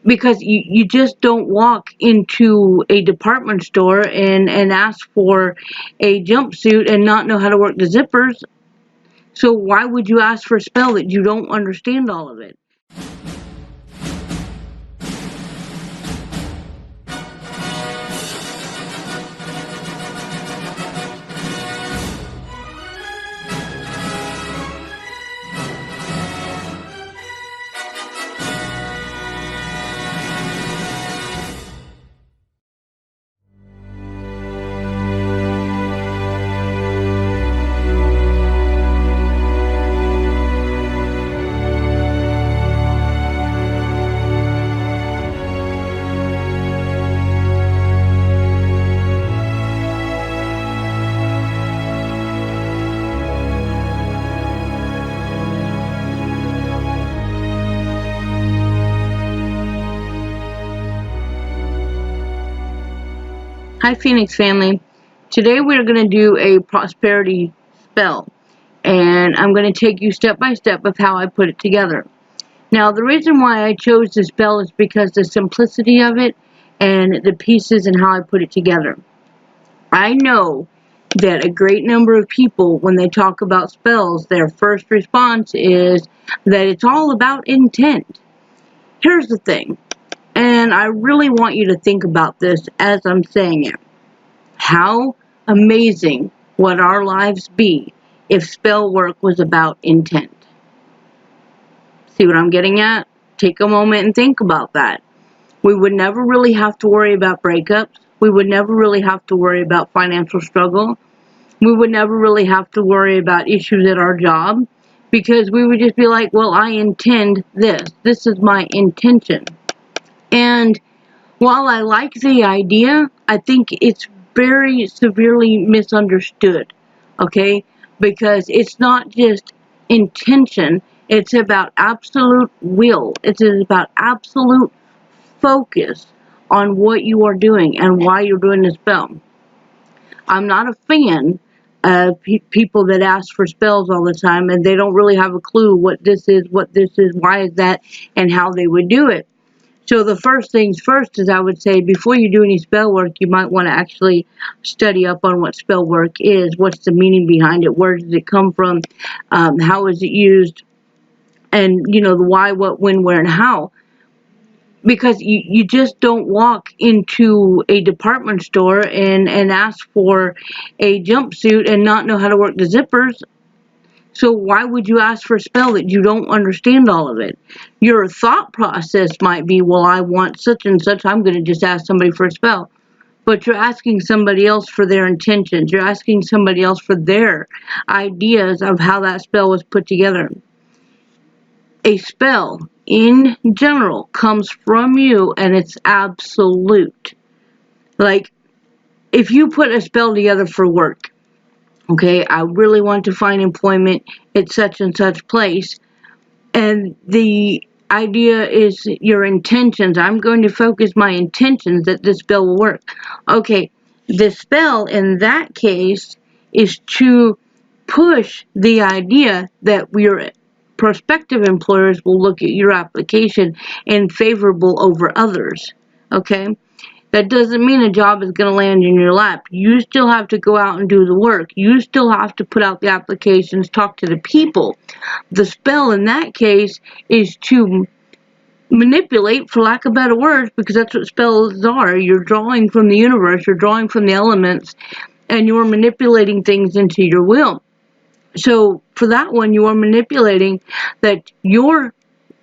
because you just don't walk into a department store and ask for a jumpsuit and not know how to work the zippers. So why would you ask for a spell that you don't understand all of it? Hi, Phoenix family. Today we're going to do a prosperity spell, and I'm going to take you step by step of how I put it together. Now, the reason why I chose this spell is because the simplicity of it and the pieces and how I put it together. I know that a great number of people, when they talk about spells, their first response is that it's all about intent. Here's the thing, and I really want you to think about this as I'm saying it. How amazing would our lives be if spell work was about intent? See what I'm getting at? Take a moment and think about that. We would never really have to worry about breakups. We would never really have to worry about financial struggle. We would never really have to worry about issues at our job, because we would just be like, well, I intend this. This is my intention. And while I like the idea, I think it's very severely misunderstood, okay? Because it's not just intention, it's about absolute will. It's about absolute focus on what you are doing and why you're doing the spell. I'm not a fan of people that ask for spells all the time and they don't really have a clue what this is, why is that, and how they would do it. So the first things first is, I would say, before you do any spell work, you might want to actually study up on what spell work is, what's the meaning behind it, where does it come from, how is it used, and, the why, what, when, where, and how. Because you just don't walk into a department store and ask for a jumpsuit and not know how to work the zippers. So why would you ask for a spell that you don't understand all of it? Your thought process might be, well, I want such and such, I'm going to just ask somebody for a spell. But you're asking somebody else for their intentions. You're asking somebody else for their ideas of how that spell was put together. A spell, in general, comes from you and it's absolute. Like, if you put a spell together for work, okay, I really want to find employment at such and such place, and the idea is your intentions. I'm going to focus my intentions that this spell will work. Okay, the spell in that case is to push the idea that your prospective employers will look at your application and favorable over others. Okay? That doesn't mean a job is going to land in your lap. You still have to go out and do the work. You still have to put out the applications, talk to the people. The spell in that case is to manipulate, for lack of better words, because that's what spells are. You're drawing from the universe, you're drawing from the elements, and you're manipulating things into your will. So for that one, you are manipulating that your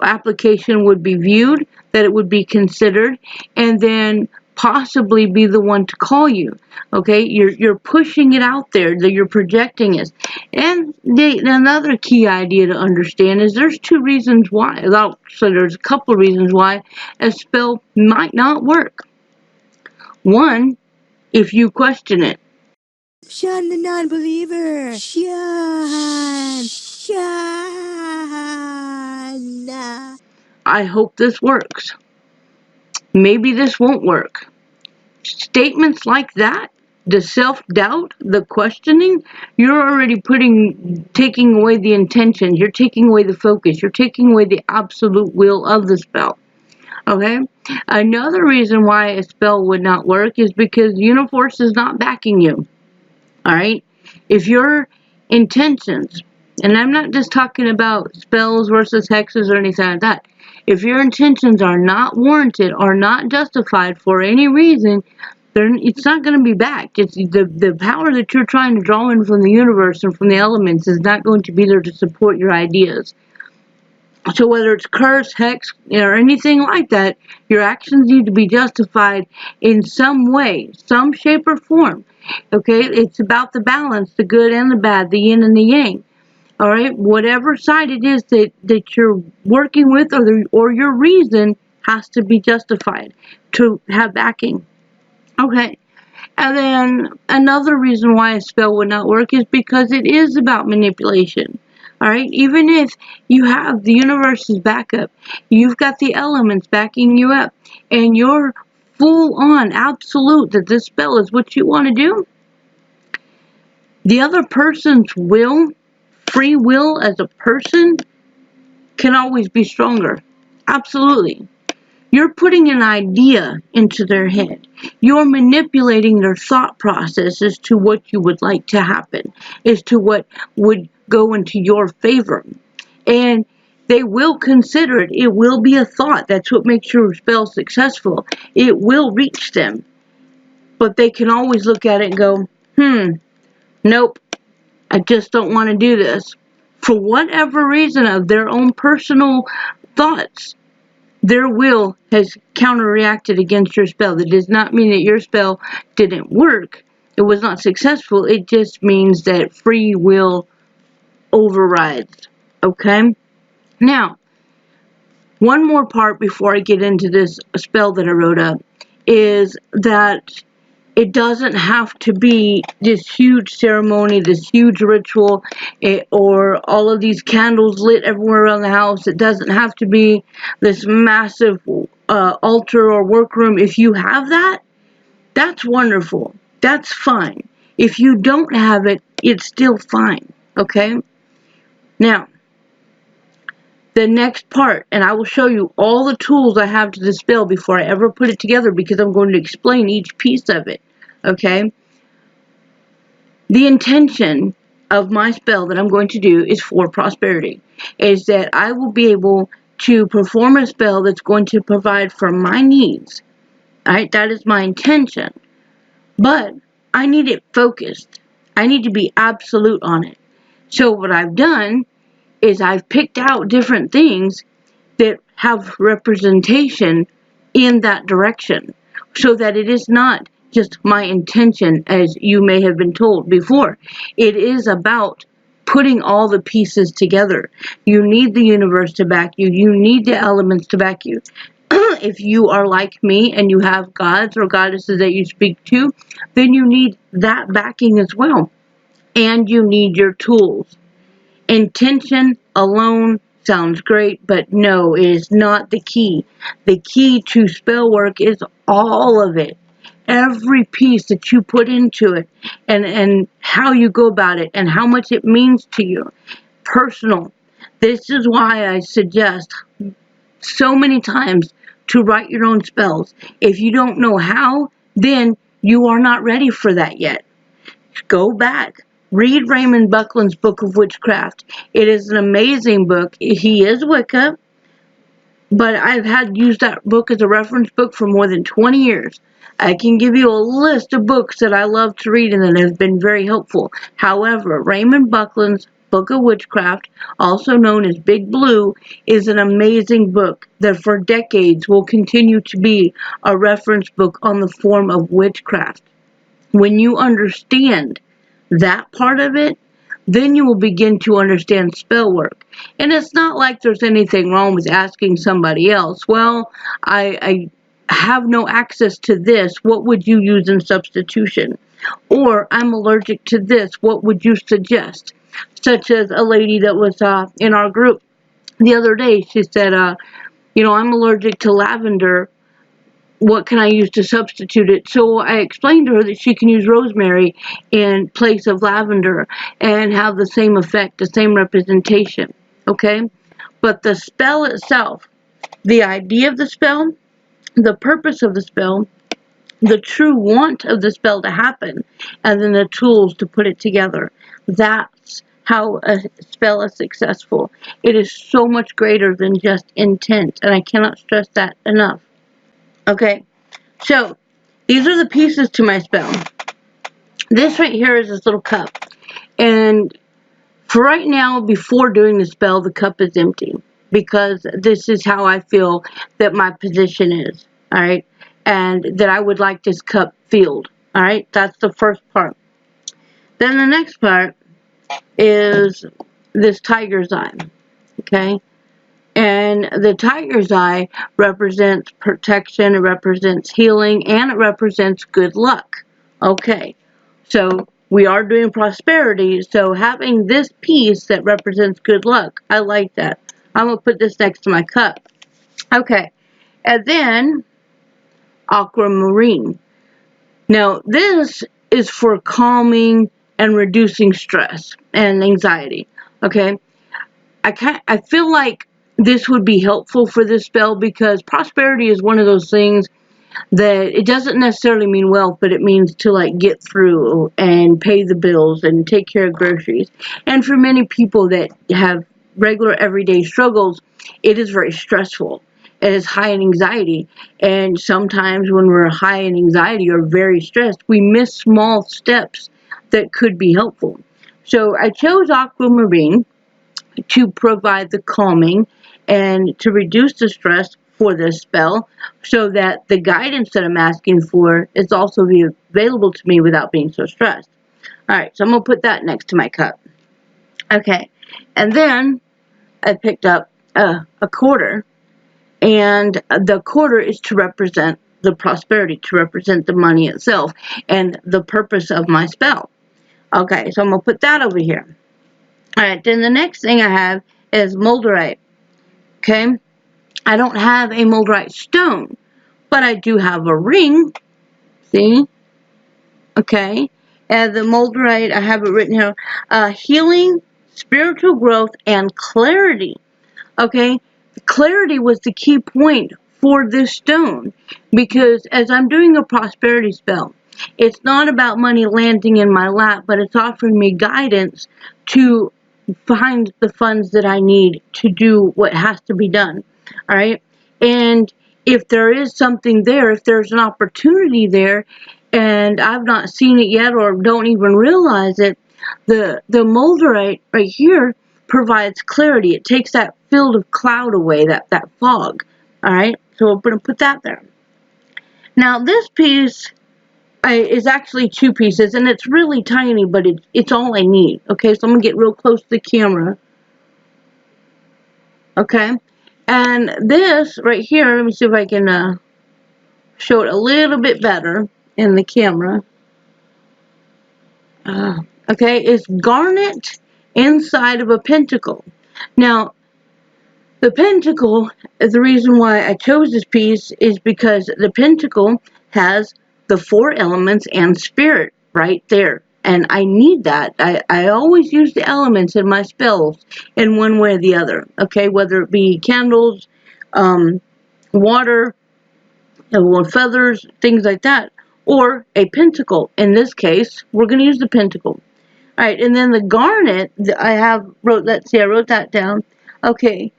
application would be viewed, that it would be considered, and then possibly be the one to call you. Okay, you're pushing it out there, that you're projecting it. And another key idea to understand is there's two reasons why. So there's a couple of reasons why a spell might not work. One, if you question it. Sean the non-believer. Sean. I hope this works. Maybe this won't work. Statements like that, the self-doubt, the questioning, you're already taking away the intention, you're taking away the focus, you're taking away the absolute will of the spell. Okay? Another reason why a spell would not work is because the universe is not backing you. Alright? If your intentions, and I'm not just talking about spells versus hexes or anything like that. If your intentions are not warranted or not justified for any reason, then it's not going to be backed. It's the power that you're trying to draw in from the universe and from the elements is not going to be there to support your ideas. So whether it's curse, hex, or anything like that, your actions need to be justified in some way, some shape or form. Okay? It's about the balance, the good and the bad, the yin and the yang. Alright? Whatever side it is that you're working with or your reason has to be justified to have backing. Okay. And then another reason why a spell would not work is because it is about manipulation. Alright, even if you have the universe's backup, you've got the elements backing you up, and you're full on absolute that this spell is what you want to do, the other person's will, free will as a person, can always be stronger. Absolutely. You're putting an idea into their head. You're manipulating their thought process as to what you would like to happen, as to what would go into your favor. And they will consider it. It will be a thought. That's what makes your spell successful. It will reach them. But they can always look at it and go, nope, I just don't want to do this. For whatever reason of their own personal thoughts, their will has counter-reacted against your spell. That does not mean that your spell didn't work. It was not successful. It just means that free will overrides. Okay? Now, one more part before I get into this spell that I wrote up is that it doesn't have to be this huge ceremony, this huge ritual, or all of these candles lit everywhere around the house. It doesn't have to be this massive altar or workroom. If you have that, that's wonderful. That's fine. If you don't have it, it's still fine. Okay? Now, the next part, and I will show you all the tools I have to the spell before I ever put it together because I'm going to explain each piece of it. Okay? The intention of my spell that I'm going to do is for prosperity. Is that I will be able to perform a spell that's going to provide for my needs. Alright, that is my intention. But I need it focused. I need to be absolute on it. So what I've done is I've picked out different things that have representation in that direction so that it is not just my intention as you may have been told before. It is about putting all the pieces together. You need the universe to back you. You need the elements to back you. If you are like me and you have gods or goddesses that you speak to, then you need that backing as well. And you need your tools. Intention alone sounds great, but no, it is not the key. The key to spell work is all of it. Every piece that you put into it and how you go about it and how much it means to you. Personal. This is why I suggest so many times to write your own spells. If you don't know how, then you are not ready for that yet. Go back. Read Raymond Buckland's Book of Witchcraft. It is an amazing book. He is Wicca, but I've had used that book as a reference book for more than 20 years. I can give you a list of books that I love to read and that have been very helpful. However, Raymond Buckland's Book of Witchcraft, also known as Big Blue, is an amazing book that for decades will continue to be a reference book on the form of witchcraft. When you understand that part of it, then you will begin to understand spell work. And it's not like there's anything wrong with asking somebody else, well, I have no access to this, what would you use in substitution? Or I'm allergic to this, what would you suggest? Such as a lady that was in our group the other day, she said, I'm allergic to lavender, what can I use to substitute it? So I explained to her that she can use rosemary in place of lavender and have the same effect, the same representation. Okay? But the spell itself the idea of the spell, the purpose of the spell, the true want of the spell to happen, and then the tools to put it together. That's how a spell is successful. It is so much greater than just intent, and I cannot stress that enough. Okay, so these are the pieces to my spell. This right here is this little cup, and for right now, before doing the spell, the cup is empty because this is how I feel that my position is, alright? And that I would like this cup filled, alright? That's the first part. Then the next part is this tiger's eye, okay? And the tiger's eye represents protection, it represents healing, and it represents good luck. Okay, so we are doing prosperity, so having this piece that represents good luck, I like that. I'm going to put this next to my cup. Okay, and then aquamarine. Now, this is for calming and reducing stress and anxiety. Okay, I feel like this would be helpful for this spell because prosperity is one of those things that it doesn't necessarily mean wealth, but it means to like get through and pay the bills and take care of groceries. And for many people that have regular everyday struggles, it is very stressful. It is high in anxiety. And sometimes when we're high in anxiety or very stressed, we miss small steps that could be helpful. So I chose aquamarine to provide the calming and to reduce the stress for this spell so that the guidance that I'm asking for is also available to me without being so stressed. Alright, so I'm going to put that next to my cup. Okay, and then I picked up a quarter, and the quarter is to represent the prosperity, to represent the money itself, and the purpose of my spell. Okay, so I'm going to put that over here. Alright, then the next thing I have is molderite. Okay, I don't have a molderite stone, but I do have a ring. See? Okay, and the molderite, I have it written here, healing, spiritual growth, and clarity. Okay, clarity was the key point for this stone because as I'm doing a prosperity spell, it's not about money landing in my lap, but it's offering me guidance to find the funds that I need to do what has to be done. All right. And if there is something there, if there's an opportunity there, and I've not seen it yet or don't even realize it, the molderite right here provides clarity. It takes that field of cloud away, that fog. All right. So we're going to put that there. Now this piece is actually two pieces, and it's really tiny, but it's all I need. Okay, so I'm going to get real close to the camera. Okay, and this right here, let me see if I can show it a little bit better in the camera. Okay, it's garnet inside of a pentacle. Now, the pentacle, the reason why I chose this piece is because the pentacle has the four elements and spirit right there. And I need that. I always use the elements in my spells in one way or the other. Okay, whether it be candles, water, feathers, things like that. Or a pentacle. In this case, we're going to use the pentacle. Alright, and then the garnet, I wrote that down. Okay,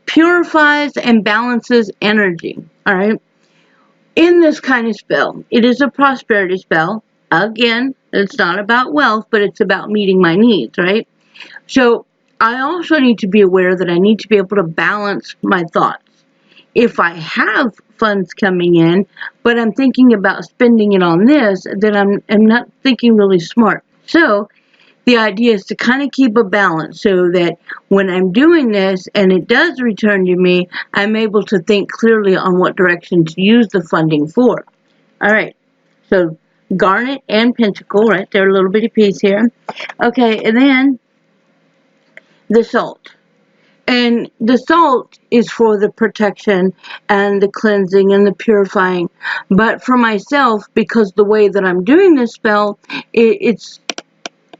purifies and balances energy. Alright, in this kind of spell, it is a prosperity spell. Again, it's not about wealth, but it's about meeting my needs, right? So, I also need to be aware that I need to be able to balance my thoughts. If I have funds coming in, but I'm thinking about spending it on this, then I'm not thinking really smart. So, the idea is to kind of keep a balance so that when I'm doing this and it does return to me, I'm able to think clearly on what direction to use the funding for. Alright, so garnet and pentacle, right? They're a little bitty piece here. Okay, and then the salt. And the salt is for the protection and the cleansing and the purifying. But for myself, because the way that I'm doing this spell, it's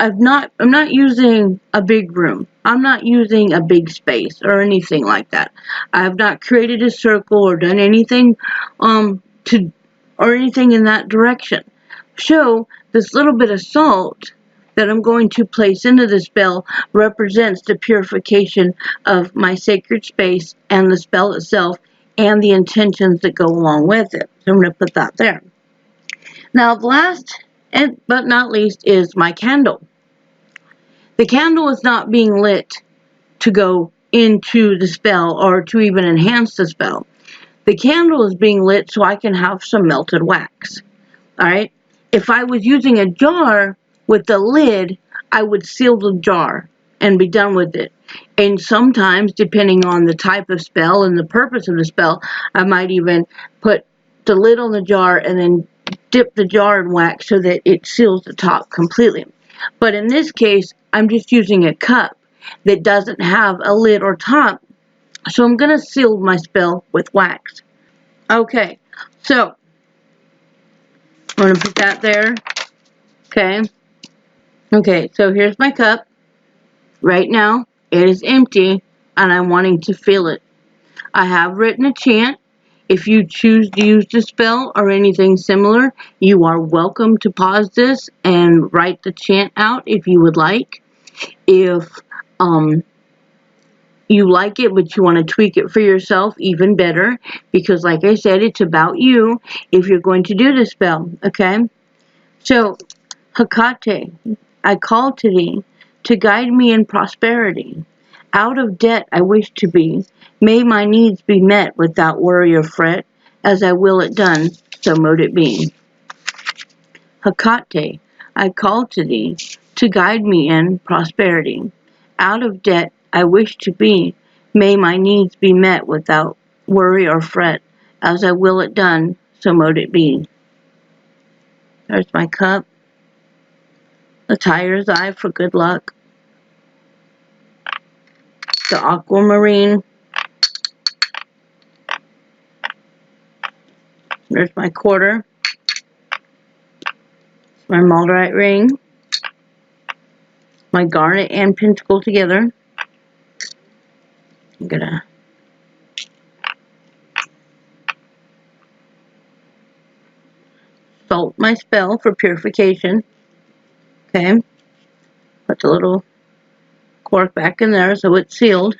I'm not using a big room. I'm not using a big space or anything like that. I've not created a circle or done anything to or anything in that direction. So this little bit of salt that I'm going to place into the spell represents the purification of my sacred space and the spell itself and the intentions that go along with it. So I'm going to put that there. Now, the last but not least is my candle. The candle is not being lit to go into the spell or to even enhance the spell. The candle is being lit so I can have some melted wax. Alright? If I was using a jar with the lid, I would seal the jar and be done with it. And sometimes, depending on the type of spell and the purpose of the spell, I might even put the lid on the jar and then dip the jar in wax so that it seals the top completely. But in this case, I'm just using a cup that doesn't have a lid or top, so I'm going to seal my spell with wax. Okay, so I'm going to put that there. Okay, so here's my cup. Right now, it is empty, and I'm wanting to fill it. I have written a chant. If you choose to use the spell or anything similar, you are welcome to pause this and write the chant out if you would like. If you like it, but you want to tweak it for yourself, even better, because like I said, it's about you if you're going to do the spell, okay? So, Hecate, I call to thee to guide me in prosperity. Out of debt I wish to be. May my needs be met without worry or fret. As I will it done, so mote it be. Hecate, I call to thee to guide me in prosperity. Out of debt I wish to be. May my needs be met without worry or fret. As I will it done, so mote it be. There's my cup. The tiger's eye for good luck. The aquamarine. There's my quarter. My malachite ring. My garnet and pentacle together. I'm gonna salt my spell for purification. Okay. Put the little cork back in there so it's sealed.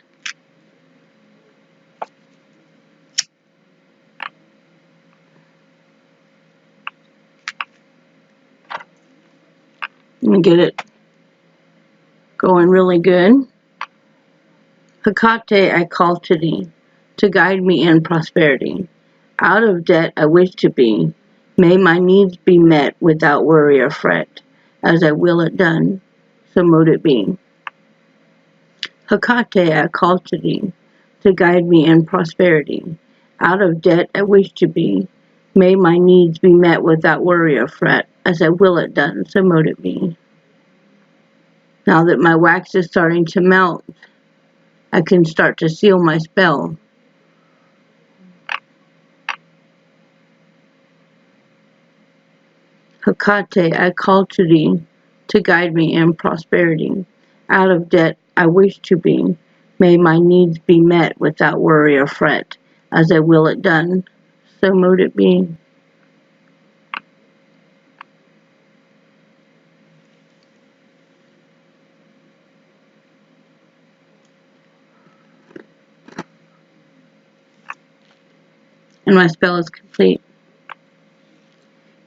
Let me get it going really good. Hecate, I call to thee to guide me in prosperity. Out of debt I wish to be. May my needs be met without worry or fret. As I will it done, so mote it be. Hecate, I call to thee to guide me in prosperity. Out of debt I wish to be. May my needs be met without worry or fret. As I will it done, so mote it be. Now that my wax is starting to melt, I can start to seal my spell. Hecate, I call to thee to guide me in prosperity. Out of debt I wish to be. May my needs be met without worry or fret. As I will it done, so mote it be. And my spell is complete.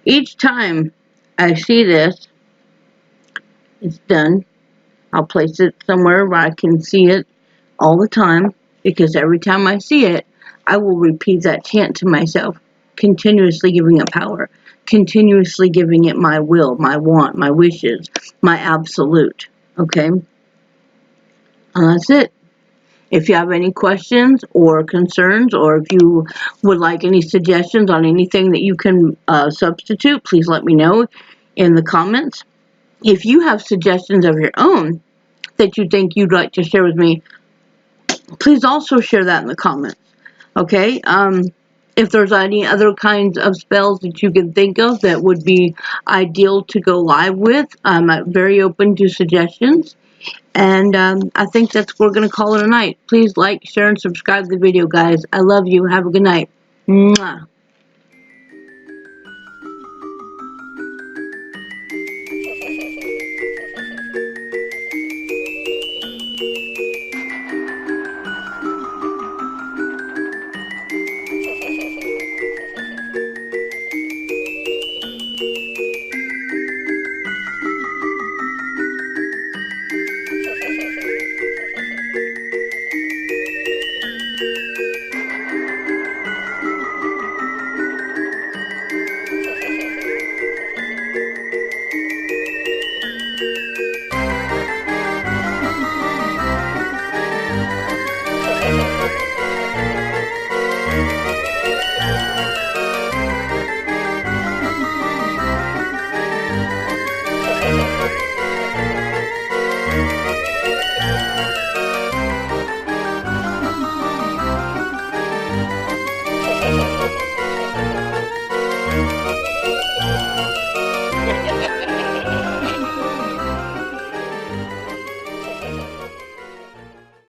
Each time I see this, it's done. I'll place it somewhere where I can see it all the time, because every time I see it, I will repeat that chant to myself, continuously giving it power, continuously giving it my will, my want, my wishes, my absolute. Okay? And that's it. If you have any questions or concerns, or if you would like any suggestions on anything that you can substitute, please let me know in the comments. If you have suggestions of your own that you think you'd like to share with me, please also share that in the comments. Okay? If there's any other kinds of spells that you can think of that would be ideal to go live with, I'm very open to suggestions. And I think we're going to call it a night. Please like, share, and subscribe to the video, guys. I love you. Have a good night. Mwah.